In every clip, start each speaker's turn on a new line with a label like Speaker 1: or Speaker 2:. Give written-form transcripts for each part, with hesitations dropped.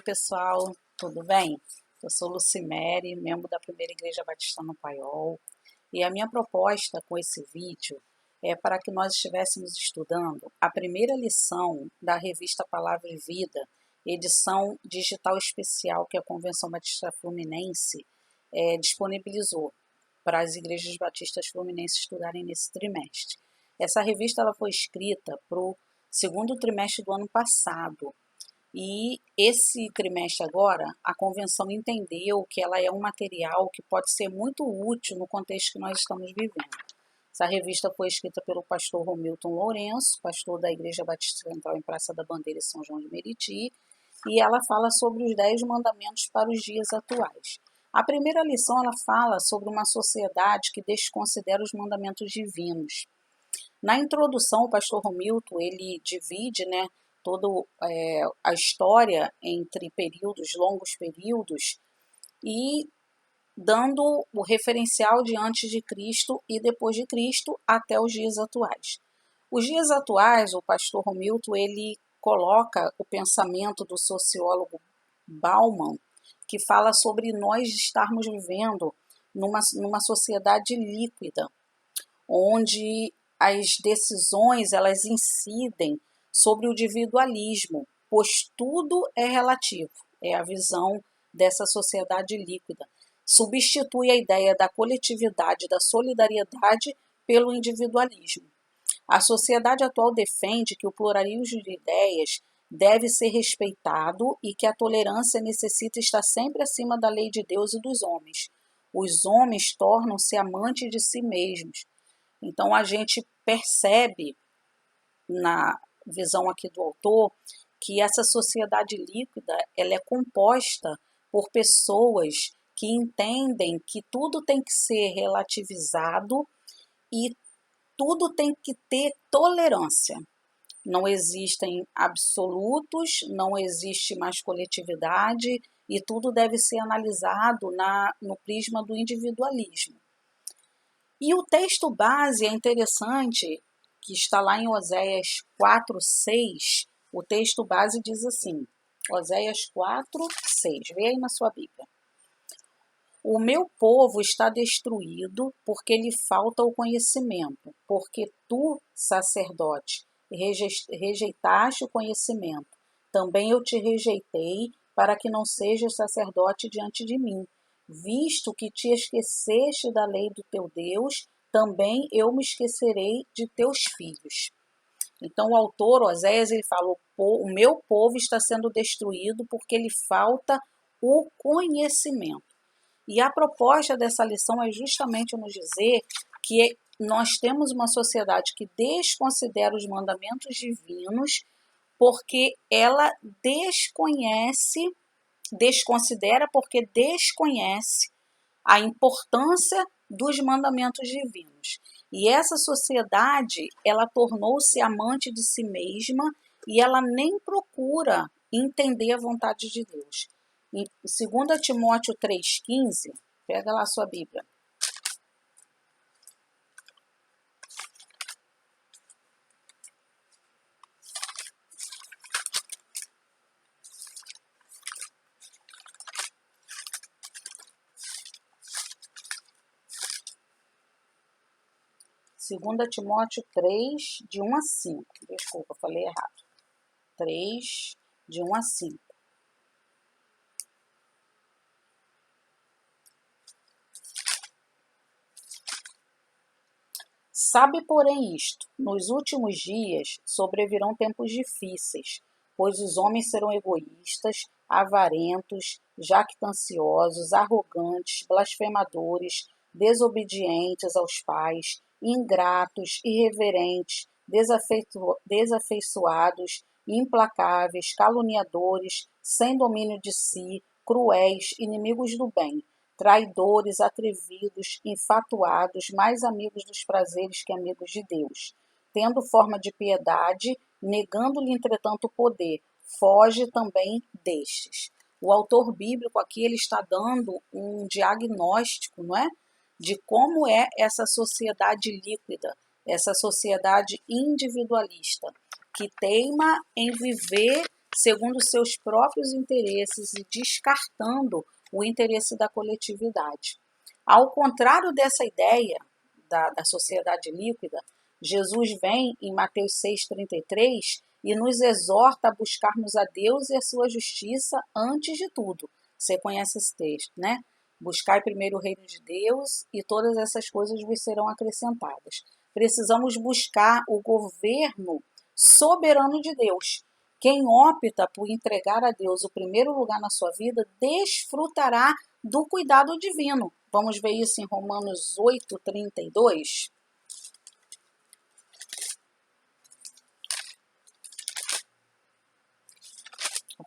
Speaker 1: Pessoal, tudo bem? Eu sou Lucimere, membro da Primeira Igreja Batista no Paiol, e a minha proposta com esse vídeo é para que nós estivéssemos estudando a primeira lição da revista Palavra e Vida, edição digital especial que a Convenção Batista Fluminense disponibilizou para as igrejas batistas fluminenses estudarem nesse trimestre. Essa revista ela foi escrita para o segundo trimestre do ano passado, e esse trimestre agora, a convenção entendeu que ela é um material que pode ser muito útil no contexto que nós estamos vivendo. Essa revista foi escrita pelo pastor Romilton Lourenço, pastor da Igreja Batista Central em Praça da Bandeira em São João de Meriti, e ela fala sobre os 10 mandamentos para os dias atuais. A primeira lição ela fala sobre uma sociedade que desconsidera os mandamentos divinos. Na introdução, o pastor Romilton, ele divide, toda a história entre longos períodos, e dando o referencial de antes de Cristo e depois de Cristo até os dias atuais. Os dias atuais, o pastor Romilton, ele coloca o pensamento do sociólogo Bauman, que fala sobre nós estarmos vivendo numa sociedade líquida, onde as decisões elas incidem sobre o individualismo, pois tudo é relativo, é a visão dessa sociedade líquida. Substitui a ideia da coletividade, da solidariedade pelo individualismo. A sociedade atual defende que o pluralismo de ideias deve ser respeitado e que a tolerância necessita estar sempre acima da lei de Deus e dos homens. Os homens tornam-se amantes de si mesmos. Então a gente percebe na visão aqui do autor que essa sociedade líquida ela é composta por pessoas que entendem que tudo tem que ser relativizado e tudo tem que ter tolerância. Não existem absolutos, não existe mais coletividade e tudo deve ser analisado no prisma do individualismo. E o texto base é interessante, que está lá em Oséias 4:6, o texto base diz assim, Oséias 4:6, vê aí na sua Bíblia. O meu povo está destruído porque lhe falta o conhecimento, porque tu, sacerdote, rejeitaste o conhecimento. Também eu te rejeitei para que não sejas sacerdote diante de mim. Visto que te esqueceste da lei do teu Deus, também eu me esquecerei de teus filhos. Então o autor, Oséias, ele fala, o meu povo está sendo destruído porque lhe falta o conhecimento. E a proposta dessa lição é justamente nos dizer que nós temos uma sociedade que desconsidera os mandamentos divinos porque ela desconsidera porque desconhece a importância dos mandamentos divinos. E essa sociedade, ela tornou-se amante de si mesma e ela nem procura entender a vontade de Deus. Em 2 Timóteo 3,15, pega lá a sua Bíblia. Segunda Timóteo 3, de 1 a 5. Desculpa, falei errado. 3, de 1 a 5. Sabe, porém, isto, nos últimos dias sobrevirão tempos difíceis, pois os homens serão egoístas, avarentos, jactanciosos, arrogantes, blasfemadores, desobedientes aos pais, ingratos, irreverentes, desafeiçoados, implacáveis, caluniadores, sem domínio de si, cruéis, inimigos do bem, traidores, atrevidos, infatuados, mais amigos dos prazeres que amigos de Deus, tendo forma de piedade, negando-lhe, entretanto, o poder, foge também destes. O autor bíblico aqui ele está dando um diagnóstico, de como é essa sociedade líquida, essa sociedade individualista, que teima em viver segundo seus próprios interesses e descartando o interesse da coletividade. Ao contrário dessa ideia da sociedade líquida, Jesus vem em Mateus 6,33 e nos exorta a buscarmos a Deus e a sua justiça antes de tudo. Você conhece esse texto, né? Buscai primeiro o reino de Deus e todas essas coisas vos serão acrescentadas. Precisamos buscar o governo soberano de Deus. Quem opta por entregar a Deus o primeiro lugar na sua vida, desfrutará do cuidado divino. Vamos ver isso em Romanos 8,32.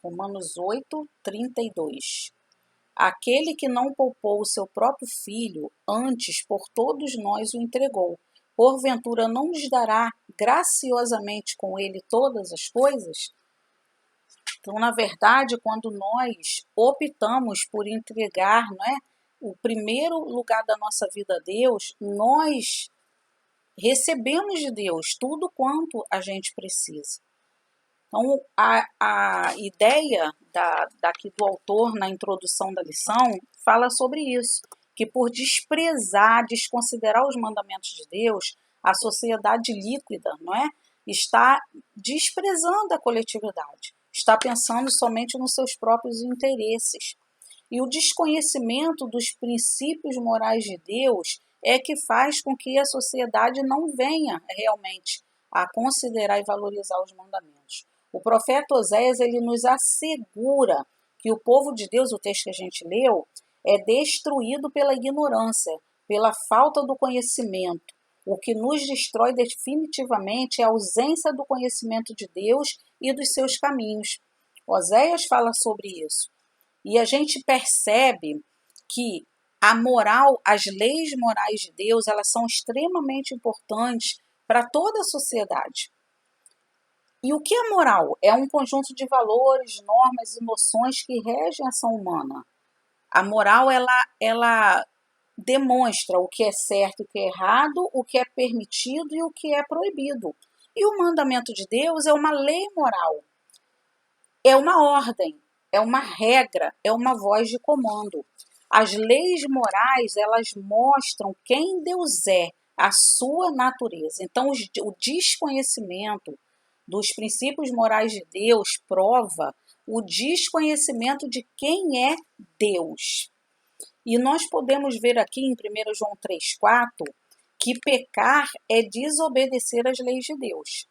Speaker 1: Romanos 8,32. Aquele que não poupou o seu próprio filho, antes por todos nós o entregou, porventura não nos dará graciosamente com ele todas as coisas? Então, na verdade, quando nós optamos por entregar, né, o primeiro lugar da nossa vida a Deus, nós recebemos de Deus tudo quanto a gente precisa. Então, a ideia daqui do autor na introdução da lição fala sobre isso, que por desprezar, desconsiderar os mandamentos de Deus, a sociedade líquida, não é? Está desprezando a coletividade, está pensando somente nos seus próprios interesses. E o desconhecimento dos princípios morais de Deus é que faz com que a sociedade não venha realmente a considerar e valorizar os mandamentos. O profeta Oséias, ele nos assegura que o povo de Deus, o texto que a gente leu, é destruído pela ignorância, pela falta do conhecimento. O que nos destrói definitivamente é a ausência do conhecimento de Deus e dos seus caminhos. Oséias fala sobre isso. E a gente percebe que a moral, as leis morais de Deus, elas são extremamente importantes para toda a sociedade. E o que é moral? É um conjunto de valores, normas e noções que regem a ação humana. A moral, ela demonstra o que é certo e o que é errado, o que é permitido e o que é proibido. E o mandamento de Deus é uma lei moral. É uma ordem, é uma regra, é uma voz de comando. As leis morais, elas mostram quem Deus é, a sua natureza. Então, o desconhecimento dos princípios morais de Deus prova o desconhecimento de quem é Deus. E nós podemos ver aqui em 1 João 3,4 que pecar é desobedecer às leis de Deus.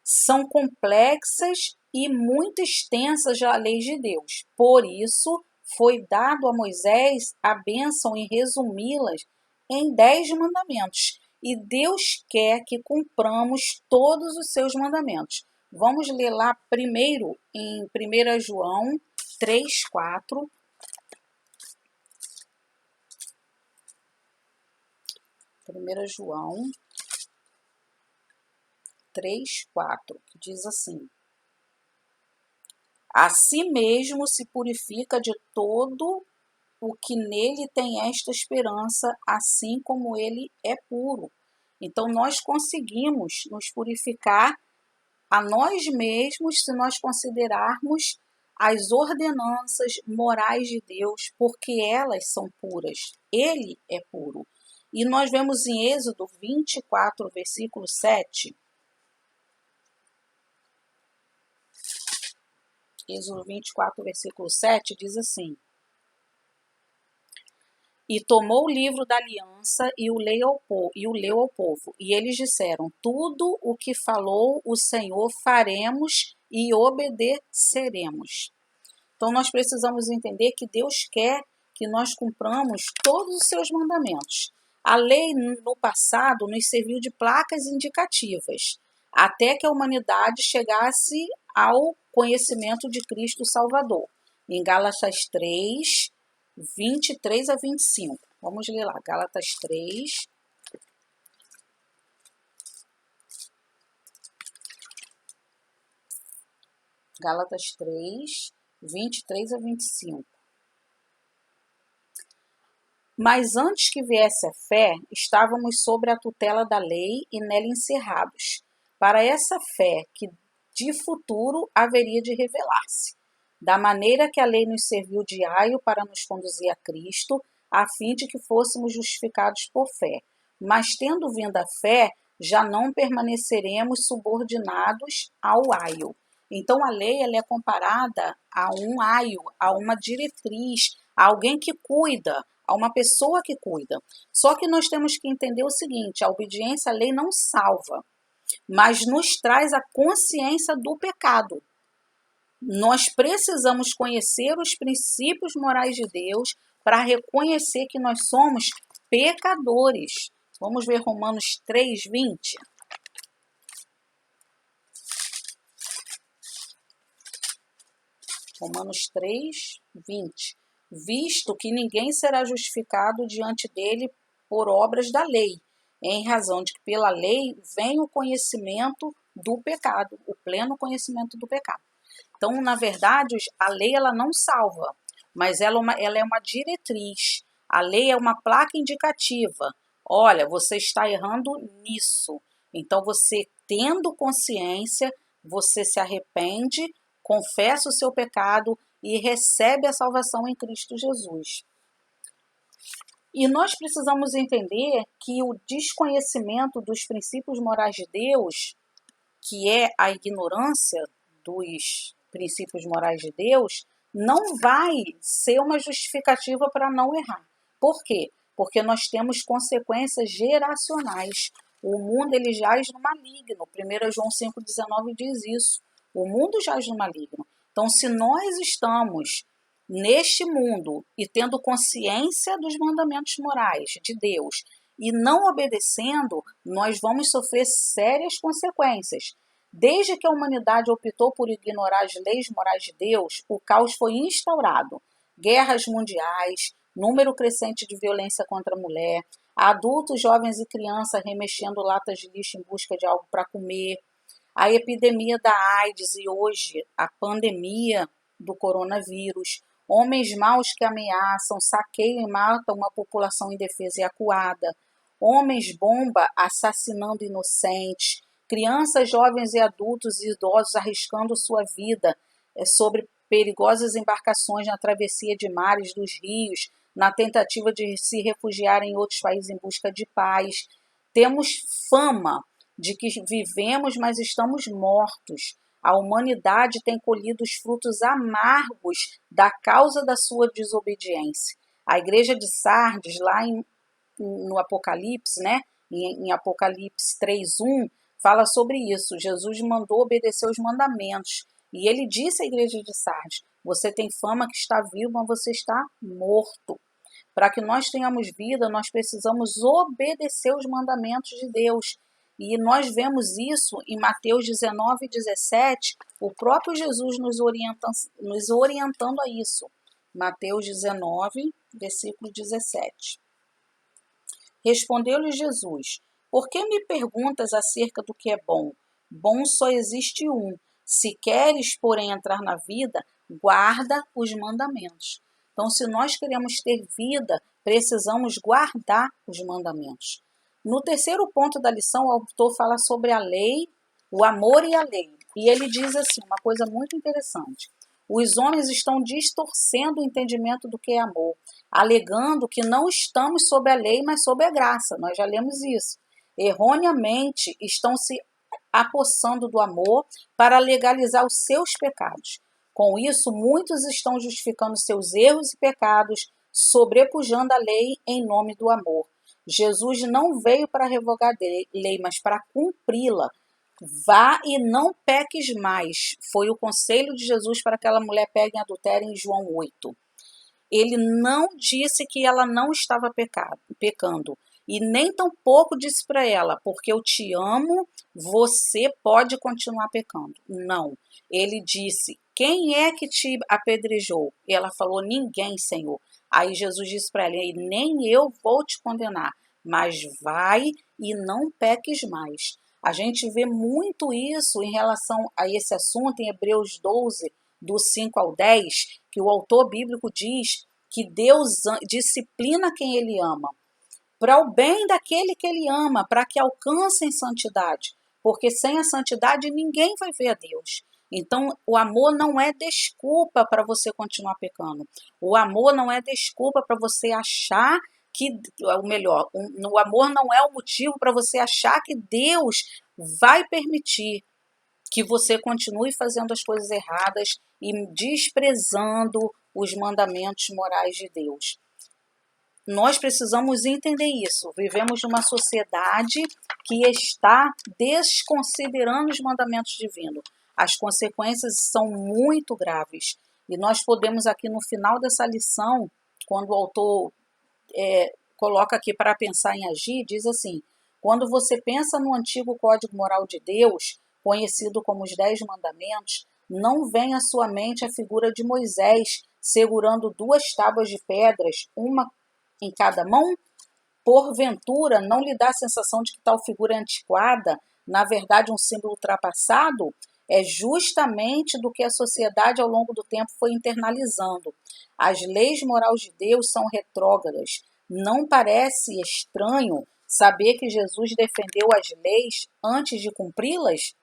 Speaker 1: São complexas e muito extensas as leis de Deus. Por isso, foi dado a Moisés a bênção em resumi-las em 10 mandamentos. E Deus quer que cumpramos todos os seus mandamentos. Vamos ler lá primeiro em 1 João 3,4. 1 João 3,4, que diz assim: a si mesmo se purifica de todo o que nele tem esta esperança, assim como ele é puro. Então, nós conseguimos nos purificar a nós mesmos se nós considerarmos as ordenanças morais de Deus, porque elas são puras. Ele é puro. E nós vemos em Êxodo 24, versículo 7. Êxodo 24, versículo 7 diz assim: e tomou o livro da aliança e o leu ao povo. E eles disseram: tudo o que falou o Senhor faremos e obedeceremos. Então nós precisamos entender que Deus quer que nós cumpramos todos os seus mandamentos. A lei no passado nos serviu de placas indicativas, até que a humanidade chegasse ao conhecimento de Cristo Salvador. Em Gálatas 3, 23 a 25. Vamos ler lá, Gálatas 3. Gálatas 3, 23 a 25. Mas antes que viesse a fé, estávamos sobre a tutela da lei e nela encerrados. Para essa fé que de futuro haveria de revelar-se. Da maneira que a lei nos serviu de aio para nos conduzir a Cristo, a fim de que fôssemos justificados por fé. Mas tendo vindo a fé, já não permaneceremos subordinados ao aio. Então a lei ela é comparada a um aio, a uma diretriz, a alguém que cuida, a uma pessoa que cuida. Só que nós temos que entender o seguinte: a obediência à lei não salva, mas nos traz a consciência do pecado. Nós precisamos conhecer os princípios morais de Deus para reconhecer que nós somos pecadores. Vamos ver Romanos 3:20. Romanos 3:20. Visto que ninguém será justificado diante dele por obras da lei, em razão de que pela lei vem o conhecimento do pecado, o pleno conhecimento do pecado. Então, na verdade, a lei ela não salva, mas ela é uma diretriz. A lei é uma placa indicativa. Olha, você está errando nisso. Então, você tendo consciência, você se arrepende, confessa o seu pecado e recebe a salvação em Cristo Jesus. E nós precisamos entender que o desconhecimento dos princípios morais de Deus, que é a ignorância dos princípios morais de Deus, não vai ser uma justificativa para não errar. Por quê? Porque nós temos consequências geracionais. O mundo ele jaz no maligno. 1 João 5,19 diz isso. O mundo jaz no maligno. Então, se nós estamos neste mundo e tendo consciência dos mandamentos morais de Deus e não obedecendo, nós vamos sofrer sérias consequências. Desde que a humanidade optou por ignorar as leis morais de Deus, o caos foi instaurado. Guerras mundiais, número crescente de violência contra a mulher, adultos, jovens e crianças remexendo latas de lixo em busca de algo para comer, a epidemia da AIDS e hoje a pandemia do coronavírus, homens maus que ameaçam, saqueiam e matam uma população indefesa e acuada, homens-bomba assassinando inocentes, crianças, jovens e adultos e idosos arriscando sua vida sobre perigosas embarcações na travessia de mares dos rios, na tentativa de se refugiar em outros países em busca de paz. Temos fama de que vivemos, mas estamos mortos. A humanidade tem colhido os frutos amargos da causa da sua desobediência. A igreja de Sardes, lá no Apocalipse, né? Em Apocalipse 3:1, fala sobre isso. Jesus mandou obedecer os mandamentos. E ele disse à igreja de Sardes: você tem fama que está vivo, mas você está morto. Para que nós tenhamos vida, nós precisamos obedecer os mandamentos de Deus. E nós vemos isso em Mateus 19:17, o próprio Jesus nos orientando a isso. Mateus 19, versículo 17. Respondeu-lhe Jesus: por que me perguntas acerca do que é bom? Bom só existe um. Se queres, porém, entrar na vida, guarda os mandamentos. Então, se nós queremos ter vida, precisamos guardar os mandamentos. No terceiro ponto da lição, o autor fala sobre a lei, o amor e a lei. E ele diz assim, uma coisa muito interessante. Os homens estão distorcendo o entendimento do que é amor, alegando que não estamos sob a lei, mas sob a graça. Nós já lemos isso. Erroneamente, estão se apossando do amor para legalizar os seus pecados. Com isso, muitos estão justificando seus erros e pecados, sobrepujando a lei em nome do amor. Jesus não veio para revogar a lei, mas para cumpri-la. Vá e não peques mais. Foi o conselho de Jesus para aquela mulher pega em adultério em João 8. Ele não disse que ela não estava pecando. E nem tampouco disse para ela, porque eu te amo, você pode continuar pecando. Não. Ele disse, quem é que te apedrejou? E ela falou, ninguém, Senhor. Aí Jesus disse para ela, nem eu vou te condenar, mas vai e não peques mais. A gente vê muito isso em relação a esse assunto em Hebreus 12, do 5 ao 10, que o autor bíblico diz que Deus disciplina quem ele ama, para o bem daquele que ele ama, para que alcancem santidade. porque sem a santidade ninguém vai ver a Deus. Então, o amor não é desculpa para você continuar pecando. O amor não é desculpa para você achar que, o melhor, o amor não é o motivo para você achar que Deus vai permitir que você continue fazendo as coisas erradas e desprezando os mandamentos morais de Deus. Nós precisamos entender isso. Vivemos numa sociedade que está desconsiderando os mandamentos divinos. As consequências são muito graves. E nós podemos aqui no final dessa lição, quando o autor coloca aqui para pensar em agir, diz assim: quando você pensa no antigo código moral de Deus, conhecido como os 10 mandamentos, não vem à sua mente a figura de Moisés segurando 2 tábuas de pedras, uma em cada mão? Porventura, não lhe dá a sensação de que tal figura é antiquada, na verdade um símbolo ultrapassado? É justamente do que a sociedade ao longo do tempo foi internalizando. As leis morais de Deus são retrógradas. Não parece estranho saber que Jesus defendeu as leis antes de cumpri-las?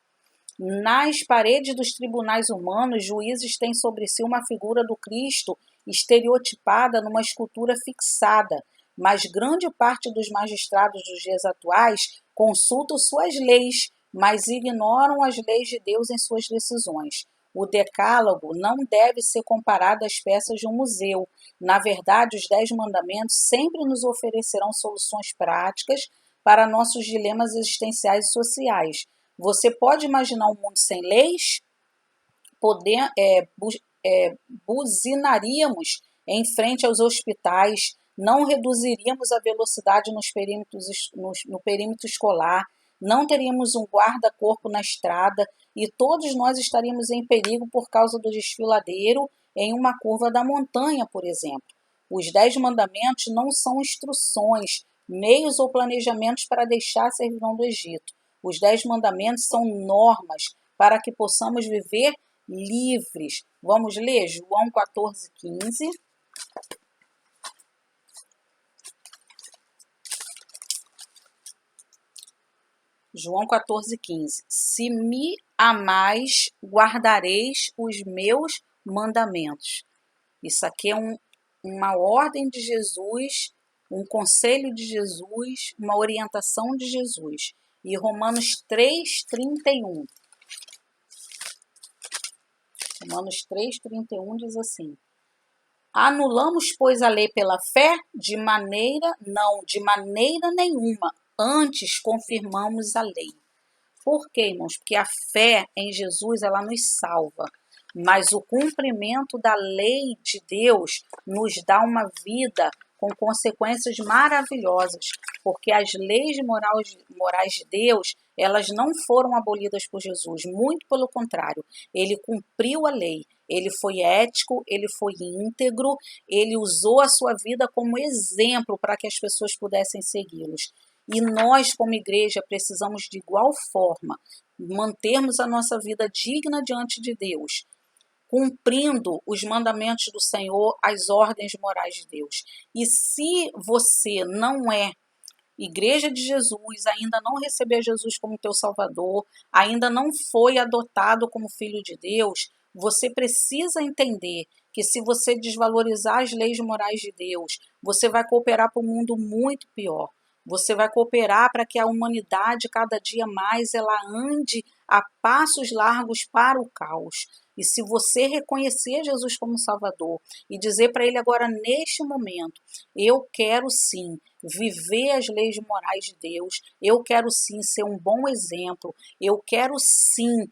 Speaker 1: Nas paredes dos tribunais humanos, juízes têm sobre si uma figura do Cristo estereotipada numa escultura fixada, mas grande parte dos magistrados dos dias atuais consultam suas leis, mas ignoram as leis de Deus em suas decisões. O Decálogo não deve ser comparado às peças de um museu. Na verdade, os 10 mandamentos sempre nos oferecerão soluções práticas para nossos dilemas existenciais e sociais. Você pode imaginar um mundo sem leis? Buzinaríamos em frente aos hospitais, não reduziríamos a velocidade no perímetro escolar, não teríamos um guarda-corpo na estrada e todos nós estaríamos em perigo por causa do desfiladeiro em uma curva da montanha, por exemplo. Os 10 mandamentos não são instruções, meios ou planejamentos para deixar a servidão do Egito. Os 10 mandamentos são normas para que possamos viver livres. Vamos ler João 14:15. João 14:15. Se me amais, guardareis os meus mandamentos. Isso aqui é uma ordem de Jesus, um conselho de Jesus, uma orientação de Jesus. E Romanos 3:31. Romanos 3:31 diz assim: anulamos, pois, a lei pela fé? De maneira nenhuma. Antes confirmamos a lei. Por quê, irmãos? Porque a fé em Jesus, ela nos salva. Mas o cumprimento da lei de Deus nos dá uma vida com consequências maravilhosas, porque as leis morais de Deus, elas não foram abolidas por Jesus, muito pelo contrário, ele cumpriu a lei, ele foi ético, ele foi íntegro, ele usou a sua vida como exemplo para que as pessoas pudessem segui-los. E nós, como igreja, precisamos de igual forma mantermos a nossa vida digna diante de Deus, cumprindo os mandamentos do Senhor, as ordens morais de Deus. E se você não é Igreja de Jesus, ainda não recebeu Jesus como teu Salvador, ainda não foi adotado como filho de Deus, você precisa entender que se você desvalorizar as leis morais de Deus, você vai cooperar para um mundo muito pior. Você vai cooperar para que a humanidade cada dia mais ela ande a passos largos para o caos. E se você reconhecer Jesus como Salvador e dizer para ele agora neste momento, eu quero sim viver as leis morais de Deus, eu quero sim ser um bom exemplo, eu quero sim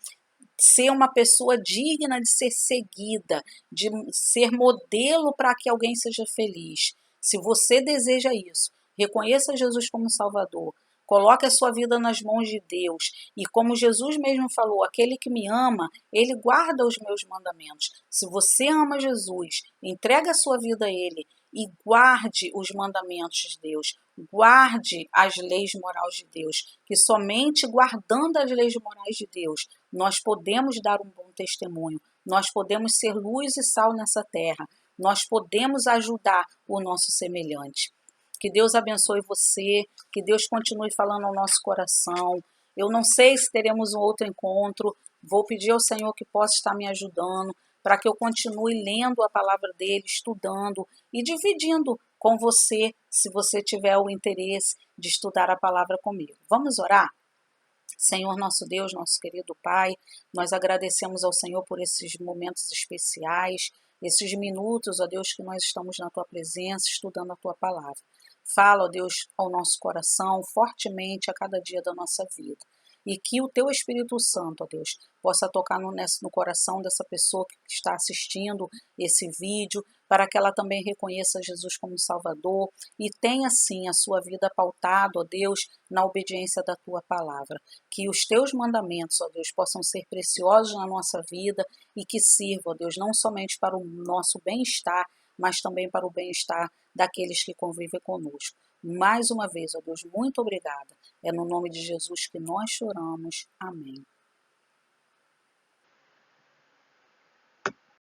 Speaker 1: ser uma pessoa digna de ser seguida, de ser modelo para que alguém seja feliz. Se você deseja isso, reconheça Jesus como Salvador, coloque a sua vida nas mãos de Deus. E como Jesus mesmo falou, aquele que me ama, ele guarda os meus mandamentos. Se você ama Jesus, entrega a sua vida a ele e guarde os mandamentos de Deus. Guarde as leis morais de Deus. Que somente guardando as leis morais de Deus, nós podemos dar um bom testemunho. Nós podemos ser luz e sal nessa terra. Nós podemos ajudar o nosso semelhante. Que Deus abençoe você, que Deus continue falando ao nosso coração. Eu não sei se teremos um outro encontro. Vou pedir ao Senhor que possa estar me ajudando para que eu continue lendo a palavra dele, estudando e dividindo com você, se você tiver o interesse de estudar a palavra comigo. Vamos orar? Senhor nosso Deus, nosso querido Pai, nós agradecemos ao Senhor por esses momentos especiais, esses minutos, ó Deus, que nós estamos na Tua presença, estudando a Tua palavra. Fala, ó Deus, ao nosso coração, fortemente a cada dia da nossa vida. E que o Teu Espírito Santo, ó Deus, possa tocar no coração dessa pessoa que está assistindo esse vídeo, para que ela também reconheça Jesus como Salvador e tenha, sim, a sua vida pautada, ó Deus, na obediência da Tua palavra. Que os Teus mandamentos, ó Deus, possam ser preciosos na nossa vida e que sirvam, ó Deus, não somente para o nosso bem-estar, mas também para o bem-estar daqueles que convivem conosco. Mais uma vez, ó Deus, muito obrigada. É no nome de Jesus que nós choramos. Amém.